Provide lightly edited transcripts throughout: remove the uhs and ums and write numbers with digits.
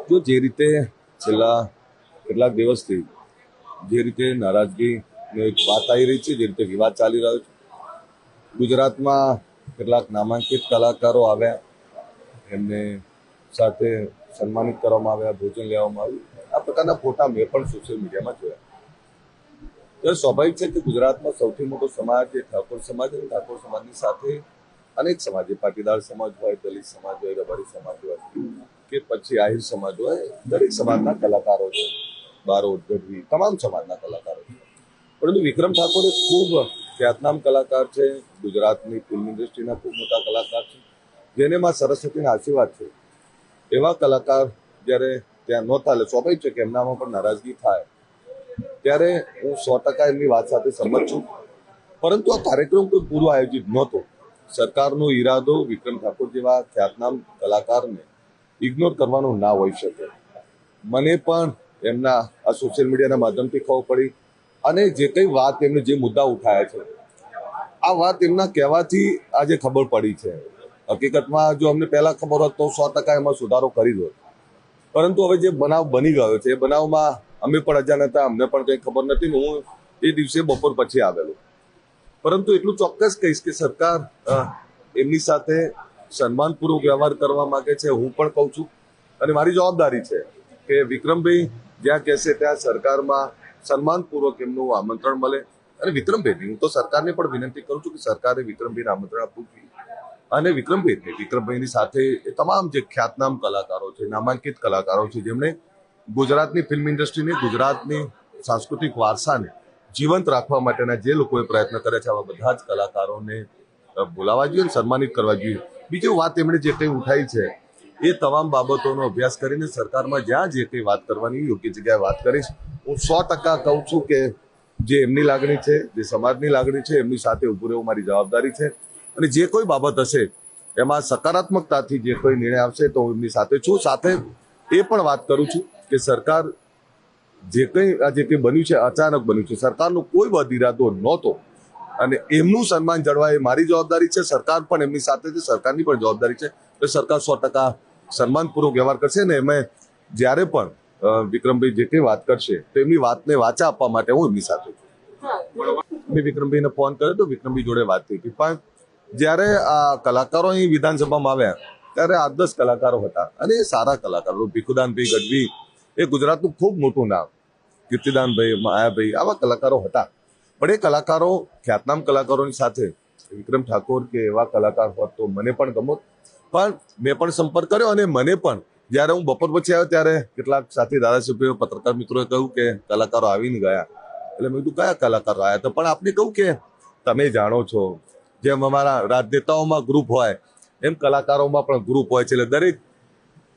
જો જે રીતે છેલ્લા કેટલાક દિવસથી જે રીતે નારાજગીની એક વાત આવી રહી છે, જે રીતે વિવાદ ચાલી રહ્યો છે, ગુજરાતમાં કેટલાક નામાંકિત કલાકારો આવ્યા, એમને સાથે સન્માનિત કરવામાં આવ્યા, ભોજન લેવામાં આવ્યું, આ પ્રકારના ફોટા મેં પણ સોશિયલ મીડિયામાં જોયા. ત્યારે સ્વાભાવિક છે કે ગુજરાતમાં સૌથી મોટો સમાજ એ ઠાકોર સમાજ, અને ઠાકોર સમાજની સાથે અનેક સમાજ, પાટીદાર સમાજ હોય, દલિત સમાજ હોય, રબારી સમાજ હોય કે પછી આહિર સમાજ હોય, દરેક સમાજના કલાકારો છે, બારોટ, ગઢવી, તમામ સમાજના કલાકારો છે. પરંતુ વિક્રમ ઠાકોર એક ખૂબ ખ્યાતનામ કલાકાર છે, ગુજરાતની ફિલ્મ ઇન્ડસ્ટ્રીના ખૂબ મોટા કલાકાર છે, જેને માં સરસ્વતીના આશીર્વાદ છે. એવા કલાકાર જ્યારે ત્યાં નહોતા, એટલે સ્વાભાવિક છે કે એમનામાં પણ નારાજગી થાય. ત્યારે હું 100% એમની વાત સાથે સંમત છું. પરંતુ આ કાર્યક્રમ કોઈ પૂર્વ આયોજિત નહોતો. સરકારનો ઈરાદો વિક્રમ ઠાકોર જેવા ખ્યાતનામ કલાકારને ઇગ્નોર કરવાનો ના હોઈ શકે. મને પણ એમના આ સોશિયલ મીડિયાના માધ્યમથી ખબર પડી, અને જે કંઈ વાત એમને જે મુદ્દા ઉઠાયા છે, આ વાત એમના કહેવાથી આજે ખબર પડી છે. હકીકતમાં જો અમને પહેલા ખબર હોત તો 100% એમાં સુધારો કરી દો. પરંતુ હવે જે બનાવ બની ગયો છે, એ બનાવમાં અમે પણ અજાણ હતા, અમને પણ કંઈ ખબર નથી ને હું એ દિવસે બપોર પછી આવેલો. પરંતુ એટલું ચોક્કસ કહીશ કે સરકાર એમની સાથે સન્માનપૂર્વક વ્યવહાર કરવા માંગે છે. હું પણ કહું છું, અને મારી જવાબદારી છે કે વિક્રમભાઈ જ્યાં કહેશે ત્યાં સરકારમાં સન્માનપૂર્વક એમનું આમંત્રણ મળે. અને વિક્રમભાઈ, હું તો સરકારને પણ વિનંતી કરું છું કે સરકારે વિક્રમભાઈને આમંત્રણ આપવું જોઈએ. અને વિક્રમભાઈની સાથે એ તમામ જે ખ્યાતનામ કલાકારો છે, નામાંકિત કલાકારો છે, જેમણે ગુજરાતની ફિલ્મ ઇન્ડસ્ટ્રીને, ગુજરાતની સાંસ્કૃતિક વારસાને જીવંત રાખવા માટેના જે લોકોએ પ્રયત્ન કર્યા છે, આવા બધા જ કલાકારોને બોલાવવા જોઈએ અને સન્માનિત કરવા જોઈએ. બીજી વાત એમણે જે કંઈ ઉઠાઈ છે, એ તમામ બાબતોનો અભ્યાસ કરીને સરકારમાં જ્યાં જે કંઈ વાત કરવાની યોગ્ય જગ્યાએ વાત કરીશ. હું 100% કહું છું કે જે એમની લાગણી છે, જે સમાજની લાગણી છે, એમની સાથે ઊભું રહેવું મારી જવાબદારી છે. અને જે કોઈ બાબત હશે એમાં સકારાત્મકતાથી જે કોઈ નિર્ણય આવશે તો હું એમની સાથે છું. સાથે એ પણ વાત કરું છું કે સરકાર જે કંઈ બન્યું છે, અચાનક બન્યું છે, સરકારનો કોઈ બદ ઇરાદો નહોતો, અને એમનું સન્માન જળવાય એ મારી જવાબદારી છે. સરકાર પણ એમની સાથે છે, સરકારની પણ જવાબદારી છે કે સરકાર 100% સન્માનપૂર્વક વ્યવહાર કરશે. ને એમાં જ્યારે પણ વિક્રમભાઈ જે કંઈ વાત કરશે તો એમની વાતને વાચા આપવા માટે હું એમની સાથે છું. મેં વિક્રમભાઈને ફોન કર્યો તો વિક્રમભાઈ જોડે વાત થઈ હતી, પણ જ્યારે આ કલાકારો અહીં વિધાનસભામાં આવ્યા ત્યારે 8-10 કલાકારો હતા, અને એ સારા કલાકારો. ભીખુદાનભાઈ ગઢવી એ ગુજરાતનું ખૂબ મોટું નામ, કીર્તિદાનભાઈ, માયાભાઈ, આવા કલાકારો હતા. પણ એ કલાકારો, ખ્યાતનામ કલાકારોની સાથે વિક્રમ ઠાકોર કે એવા કલાકાર હોત તો મને પણ ગમત. પણ મેં પણ સંપર્ક કર્યો, અને મને પણ જ્યારે હું બપોર પછી આવ્યો ત્યારે કેટલાક સાથી ધારાસભ્યો, પત્રકાર મિત્રોએ કહ્યું કે કલાકારો આવીને ગયા. એટલે મેં કીધું કયા કલાકારો આવ્યા? તો પણ આપને કહું કે તમે જાણો છો, જેમ અમારા રાજનેતાઓમાં ગ્રુપ હોય એમ કલાકારોમાં પણ ગ્રુપ હોય છે. એટલે દરેક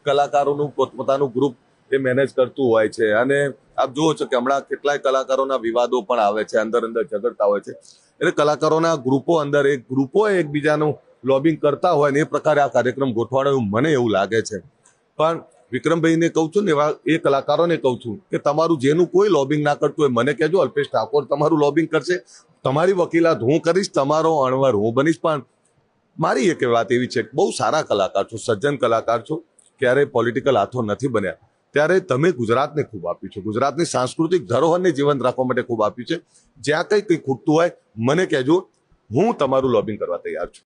કલાકારોનું પોતપોતાનું ગ્રુપ એ મેનેજ કરતું હોય છે. અને આપ જુઓ છો કે હમણાં કેટલાય કલાકારોના વિવાદો પણ આવે છે, અંદર ઝઘડતા હોય છે. એટલે કલાકારોના ગ્રુપો એકબીજાનું લોબિંગ કરતા હોય ને એ પ્રકારે આ કાર્યક્રમ ગોઠવાડો મને એવું લાગે છે. પણ વિક્રમભાઈને કહું છું ને, એવા એ કલાકારોને કહું છું કે તમારું જેનું કોઈ લોબિંગ ના કરતું હોય મને કહેજો. અલ્પેશ ઠાકોર તમારું લોબિંગ કરશે, તમારી વકીલાત હું કરીશ, તમારો અણવર હું બનીશ. પણ મારી એક વાત એવી છે કે બહુ સારા કલાકાર છો, સજ્જન કલાકાર છો, ક્યારેય પોલિટિકલ હાથો નથી બન્યા. ત્યારે તમે ગુજરાતને ખૂબ આપ્યું છે, ગુજરાતની સાંસ્કૃતિક ધરોહરને જીવંત રાખવા માટે ખૂબ આપ્યું છે. જ્યાં કંઈ ખૂટતું હોય મને કહેજો, હું તમારું લોબિંગ કરવા તૈયાર છું.